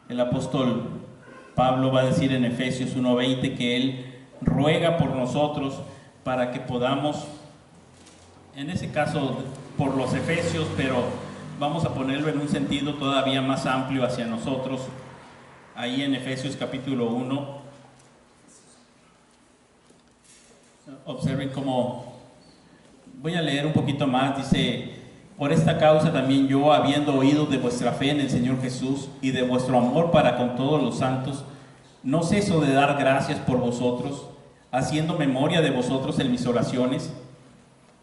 El apóstol Pablo va a decir en Efesios 1:20 que Él ruega por nosotros para que podamos, en ese caso por los efesios, pero vamos a ponerlo en un sentido todavía más amplio hacia nosotros, ahí en Efesios capítulo 1. Observen cómo, voy a leer un poquito más, dice: por esta causa también yo, habiendo oído de vuestra fe en el Señor Jesús y de vuestro amor para con todos los santos, no ceso de dar gracias por vosotros, haciendo memoria de vosotros en mis oraciones,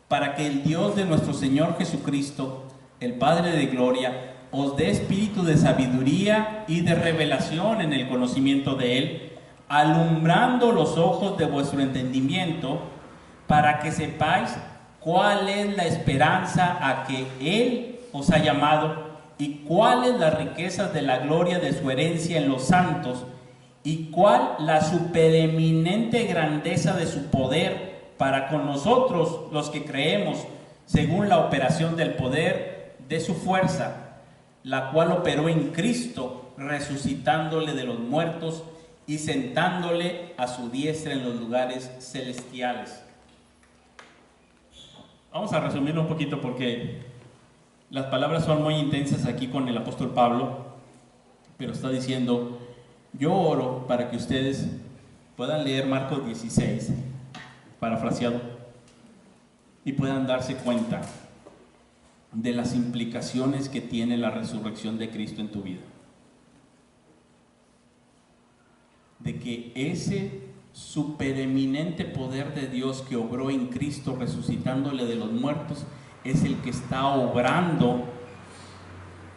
para que el Dios de nuestro Señor Jesucristo, el Padre de gloria, os dé espíritu de sabiduría y de revelación en el conocimiento de Él, alumbrando los ojos de vuestro entendimiento, para que sepáis cuál es la esperanza a que Él os ha llamado, y cuáles las riquezas de la gloria de su herencia en los santos, y cuál la supereminente grandeza de su poder para con nosotros los que creemos, según la operación del poder de su fuerza, la cual operó en Cristo, resucitándole de los muertos y sentándole a su diestra en los lugares celestiales. Vamos a resumirlo un poquito porque las palabras son muy intensas aquí con el apóstol Pablo, pero está diciendo: yo oro para que ustedes puedan leer Marcos 16, parafraseado, y puedan darse cuenta de las implicaciones que tiene la resurrección de Cristo en tu vida. De que ese supereminente poder de Dios que obró en Cristo resucitándole de los muertos es el que está obrando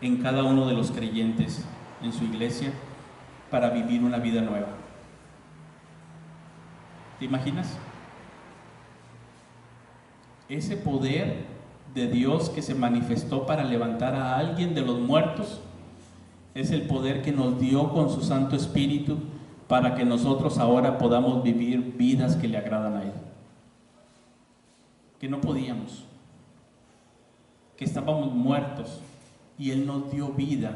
en cada uno de los creyentes en su iglesia para vivir una vida nueva. ¿Te imaginas? Ese poder de Dios que se manifestó para levantar a alguien de los muertos es el poder que nos dio con su Santo Espíritu para que nosotros ahora podamos vivir vidas que le agradan a Él. Que no podíamos, que estábamos muertos y Él nos dio vida.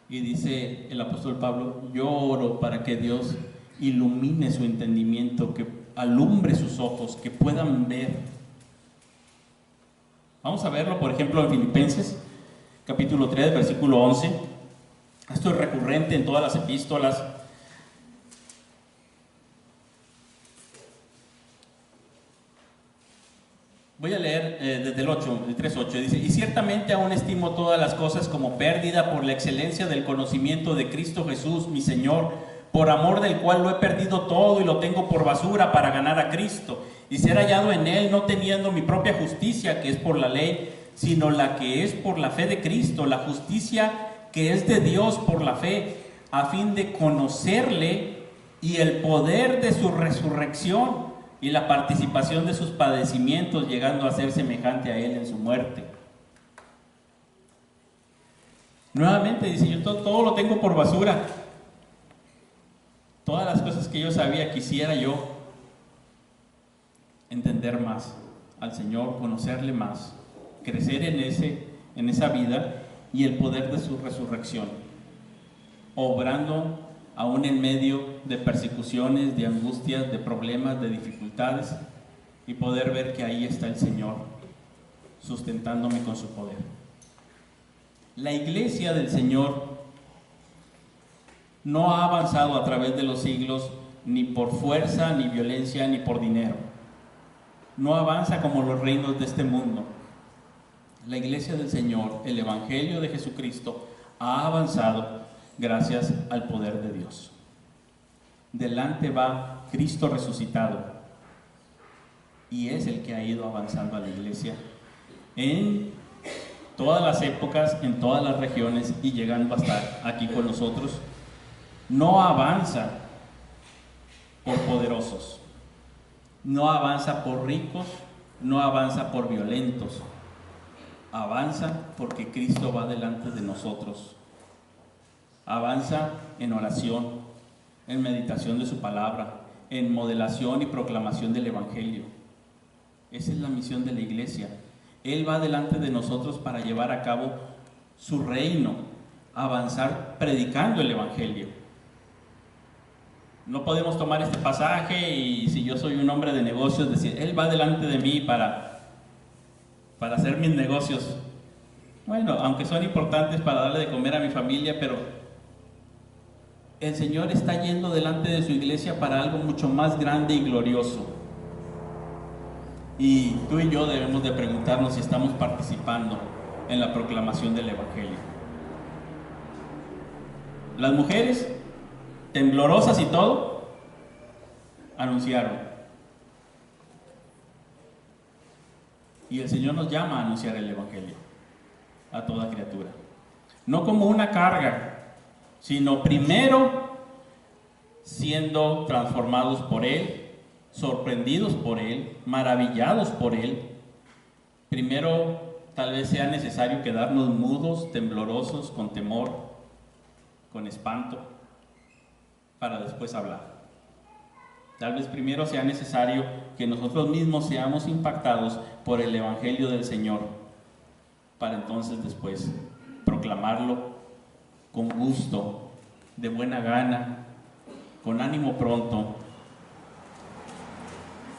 Y dice el apóstol Pablo: yo oro para que Dios ilumine su entendimiento, que alumbre sus ojos, que puedan ver. Vamos a verlo, por ejemplo, en Filipenses capítulo 3, versículo 11. Esto es recurrente en todas las epístolas. Voy a leer desde el 8, el 3:8. Dice: y ciertamente aún estimo todas las cosas como pérdida por la excelencia del conocimiento de Cristo Jesús, mi Señor, por amor del cual lo he perdido todo y lo tengo por basura para ganar a Cristo y ser hallado en Él, no teniendo mi propia justicia, que es por la ley, sino la que es por la fe de Cristo, la justicia que es de Dios por la fe, a fin de conocerle y el poder de su resurrección y la participación de sus padecimientos, llegando a ser semejante a Él en su muerte. Nuevamente dice: yo todo lo tengo por basura. Todas las cosas que yo sabía, quisiera yo entender más al Señor, conocerle más, crecer en esa vida y el poder de su resurrección, obrando aún en medio de persecuciones, de angustias, de problemas, de dificultades, y poder ver que ahí está el Señor sustentándome con su poder. La iglesia del Señor no ha avanzado a través de los siglos ni por fuerza, ni violencia, ni por dinero. No avanza como los reinos de este mundo. La iglesia del Señor, el Evangelio de Jesucristo, ha avanzado gracias al poder de Dios. Delante va Cristo resucitado y es el que ha ido avanzando a la iglesia en todas las épocas, en todas las regiones y llegando hasta aquí con nosotros. No avanza por poderosos, no avanza por ricos, no avanza por violentos, avanza porque Cristo va delante de nosotros. Avanza en oración, en meditación de su palabra, en modelación y proclamación del Evangelio. Esa es la misión de la iglesia. Él va delante de nosotros para llevar a cabo su reino, avanzar predicando el Evangelio. No podemos tomar este pasaje y, si yo soy un hombre de negocios, decir, Él va delante de mí para hacer mis negocios. Bueno, aunque son importantes para darle de comer a mi familia, pero el Señor está yendo delante de su iglesia para algo mucho más grande y glorioso. Y tú y yo debemos de preguntarnos si estamos participando en la proclamación del Evangelio. Las mujeres, temblorosas y todo, anunciaron. Y el Señor nos llama a anunciar el Evangelio a toda criatura. No como una carga, sino primero siendo transformados por Él, sorprendidos por Él, maravillados por Él. Primero tal vez sea necesario quedarnos mudos, temblorosos, con temor, con espanto, para después hablar. Tal vez primero sea necesario que nosotros mismos seamos impactados por el Evangelio del Señor, para entonces después proclamarlo con gusto, de buena gana, con ánimo pronto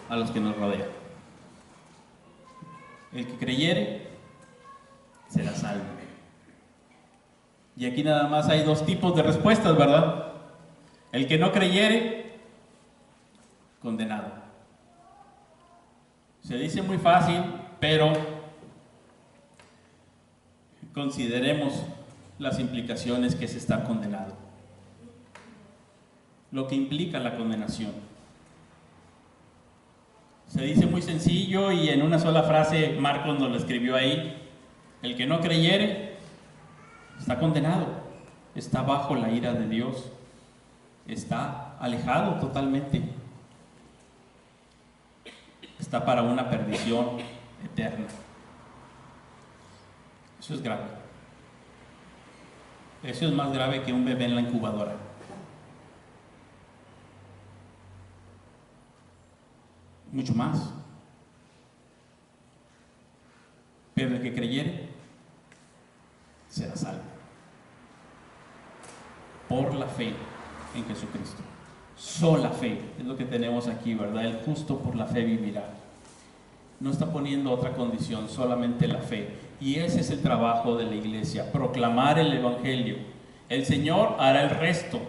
a los que nos rodean. El que creyere será salvo. Y aquí nada más hay dos tipos de respuestas, ¿verdad? El que no creyere, condenado. Se dice muy fácil, pero consideremos las implicaciones que es estar condenado, lo que implica la condenación. Se dice muy sencillo y en una sola frase Marcos nos lo escribió ahí: el que no creyere está condenado, está bajo la ira de Dios, está alejado totalmente, está para una perdición eterna. Eso es grave. Eso es más grave que un bebé en la incubadora. Mucho más. Pero el que creyere será salvo por la fe en Jesucristo. Sola fe es lo que tenemos aquí, ¿verdad? El justo por la fe vivirá. No está poniendo otra condición, solamente la fe. Y ese es el trabajo de la iglesia, proclamar el Evangelio. El Señor hará el resto.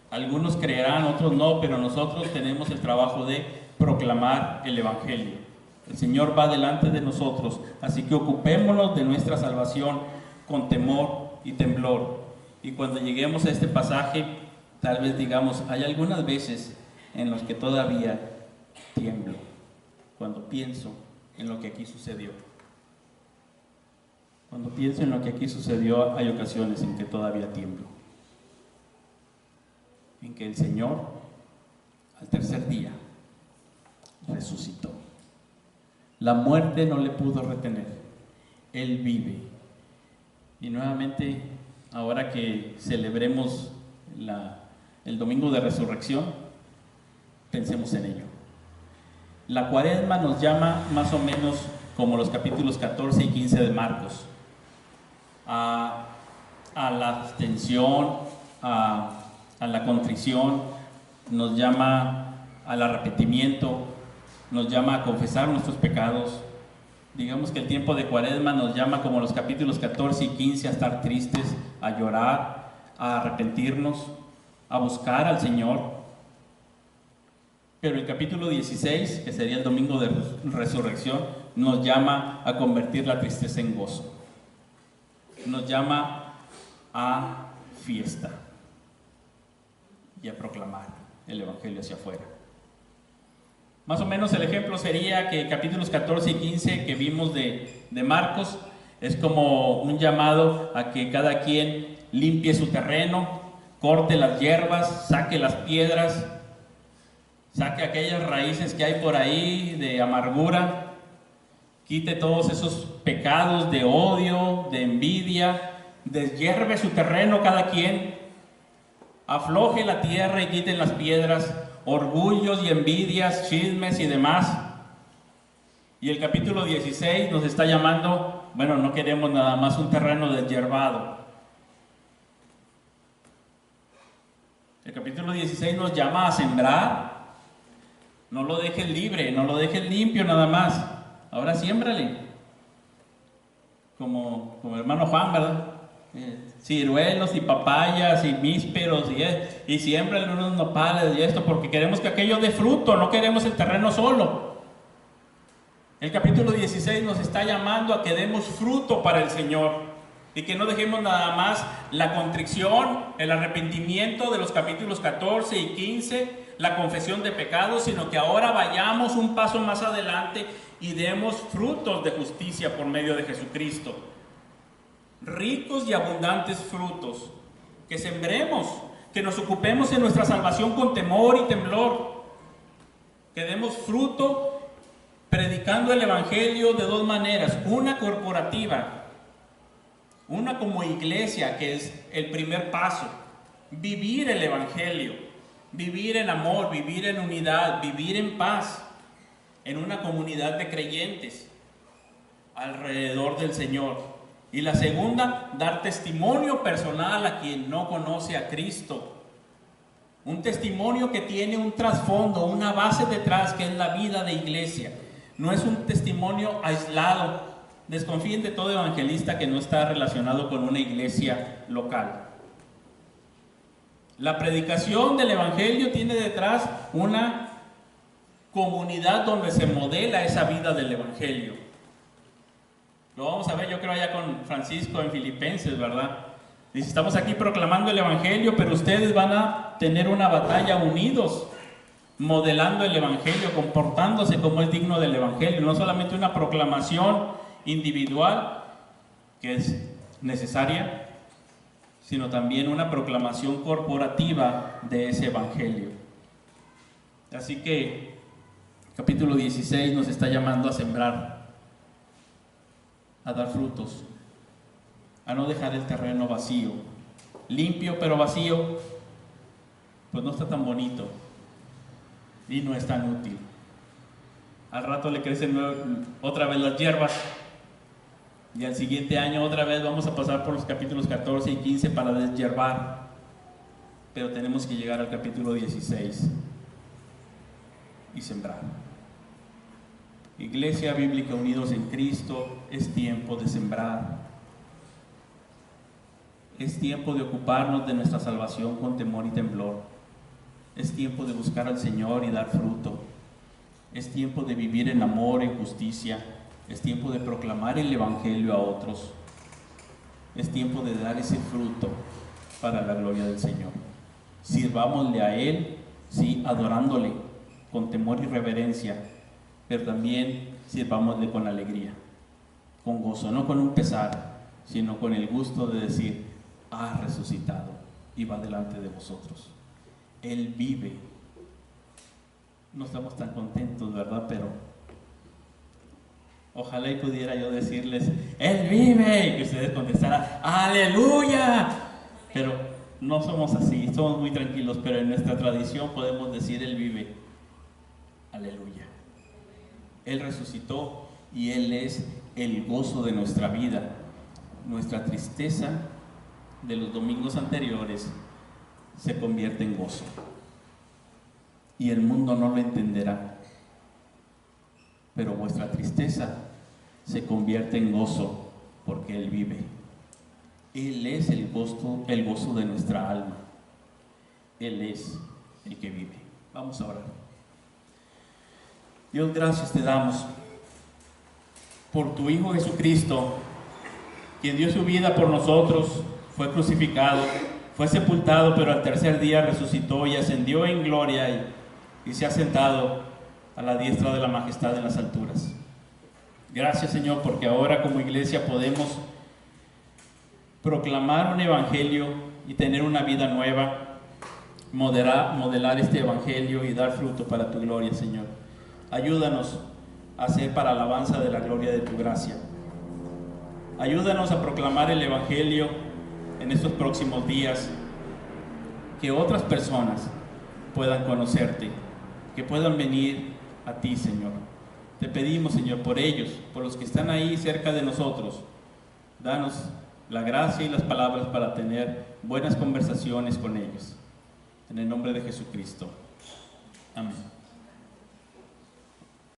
Algunos creerán, otros no, pero nosotros tenemos el trabajo de proclamar el Evangelio. El Señor va delante de nosotros, así que ocupémonos de nuestra salvación con temor y temblor. Y cuando lleguemos a este pasaje, tal vez digamos, hay algunas veces en las que todavía tiemblo, cuando pienso en lo que aquí sucedió. Cuando pienso en lo que aquí sucedió, hay ocasiones en que todavía tiemblo. En que el Señor, al tercer día, resucitó. La muerte no le pudo retener. Él vive. Y nuevamente, ahora que celebremos el domingo de resurrección, pensemos en ello. La Cuaresma nos llama más o menos como los capítulos 14 y 15 de Marcos, a la abstención, a la contrición, nos llama al arrepentimiento, nos llama a confesar nuestros pecados. Digamos que el tiempo de Cuaresma nos llama, como los capítulos 14 y 15, a estar tristes, a llorar, a arrepentirnos, a buscar al Señor. Pero el capítulo 16, que sería el domingo de resurrección, nos llama a convertir la tristeza en gozo. Nos llama a fiesta y a proclamar el Evangelio hacia afuera. Más o menos el ejemplo sería que capítulos 14 y 15 que vimos de Marcos es como un llamado a que cada quien limpie su terreno, corte las hierbas, saque las piedras, saque aquellas raíces que hay por ahí de amargura, quite todos esos pecados de odio, de envidia, deshierve su terreno cada quien, afloje la tierra y quiten las piedras, orgullos y envidias, chismes y demás. Y el capítulo 16 nos está llamando, bueno, no queremos nada más un terreno deshiervado. El capítulo 16 nos llama a sembrar. No lo dejes libre, no lo dejes limpio nada más. Ahora siémbrale. Como hermano Juan, ¿verdad? Ciruelos y papayas y mísperos y siémbrale unos nopales y esto, porque queremos que aquello dé fruto, no queremos el terreno solo. El capítulo 16 nos está llamando a que demos fruto para el Señor y que no dejemos nada más la contrición, el arrepentimiento de los capítulos 14 y 15, la confesión de pecados, sino que ahora vayamos un paso más adelante y demos frutos de justicia por medio de Jesucristo. Ricos y abundantes frutos, que sembremos, que nos ocupemos en nuestra salvación con temor y temblor, que demos fruto predicando el Evangelio de dos maneras, una corporativa, una como iglesia, que es el primer paso, vivir el Evangelio, vivir en amor, vivir en unidad, vivir en paz, en una comunidad de creyentes alrededor del Señor. Y la segunda, dar testimonio personal a quien no conoce a Cristo. Un testimonio que tiene un trasfondo, una base detrás, que es la vida de iglesia. No es un testimonio aislado. Desconfíen de todo evangelista que no está relacionado con una iglesia local. La predicación del evangelio tiene detrás una comunidad donde se modela esa vida del evangelio. Lo vamos a ver, yo creo, allá con Francisco en Filipenses, ¿verdad? Dice, estamos aquí proclamando el Evangelio, pero ustedes van a tener una batalla unidos, modelando el Evangelio, comportándose como es digno del Evangelio. No solamente una proclamación individual, que es necesaria, sino también una proclamación corporativa de ese Evangelio. Así que, capítulo 16 nos está llamando a sembrar, a dar frutos, a no dejar el terreno vacío, limpio pero vacío, pues no está tan bonito y no es tan útil. Al rato le crecen otra vez las hierbas y al siguiente año otra vez vamos a pasar por los capítulos 14 y 15 para deshiervar, pero tenemos que llegar al capítulo 16 y sembrar. Iglesia Bíblica Unidos en Cristo, es tiempo de sembrar. Es tiempo de ocuparnos de nuestra salvación con temor y temblor. Es tiempo de buscar al Señor y dar fruto. Es tiempo de vivir en amor, en justicia. Es tiempo de proclamar el Evangelio a otros. Es tiempo de dar ese fruto para la gloria del Señor. Sirvámosle a Él, sí, adorándole con temor y reverencia, pero también sirvámosle con alegría, con gozo, no con un pesar, sino con el gusto de decir, ha resucitado y va delante de vosotros. Él vive. No estamos tan contentos, ¿verdad? Pero ojalá y pudiera yo decirles, Él vive, y que ustedes contestaran, ¡aleluya! Pero no somos así, somos muy tranquilos, pero en nuestra tradición podemos decir, Él vive, aleluya. Él resucitó y Él es el gozo de nuestra vida. Nuestra tristeza de los domingos anteriores se convierte en gozo. Y el mundo no lo entenderá. Pero vuestra tristeza se convierte en gozo porque Él vive. Él es el gozo de nuestra alma. Él es el que vive. Vamos a orar. Dios, gracias te damos por tu Hijo Jesucristo, quien dio su vida por nosotros, fue crucificado, fue sepultado, pero al tercer día resucitó y ascendió en gloria y se ha sentado a la diestra de la majestad en las alturas. Gracias, Señor, porque ahora como iglesia podemos proclamar un evangelio y tener una vida nueva, modelar este evangelio y dar fruto para tu gloria, Señor. Ayúdanos a hacer para alabanza de la gloria de tu gracia. Ayúdanos a proclamar el evangelio en estos próximos días, que otras personas puedan conocerte, que puedan venir a ti, Señor. Te pedimos, Señor, por ellos, por los que están ahí cerca de nosotros. Danos la gracia y las palabras para tener buenas conversaciones con ellos. En el nombre de Jesucristo. Amén.